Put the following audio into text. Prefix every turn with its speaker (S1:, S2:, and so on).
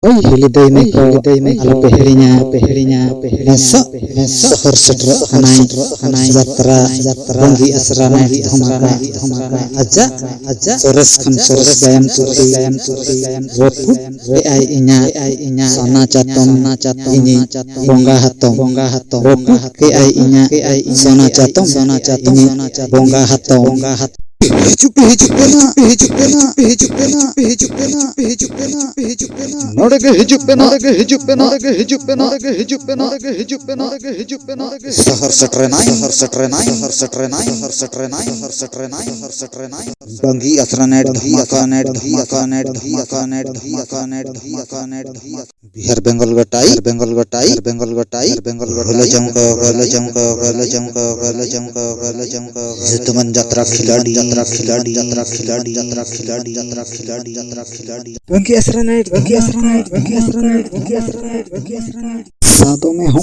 S1: Oi holiday ala pehelinya sahur setra kanai jatra banggi asrana dhomaka aja sores gayam turti wotput ai inya sana catom ini bongga hatom wotput ai inya sana catom ini bongga hatom hijup sahur setrenai banggi asranet dhomaka Bihar Bengal गटाई हला चमका जुतमन यात्रा खिलाड़ी बंगी असरानाइट सातों में हो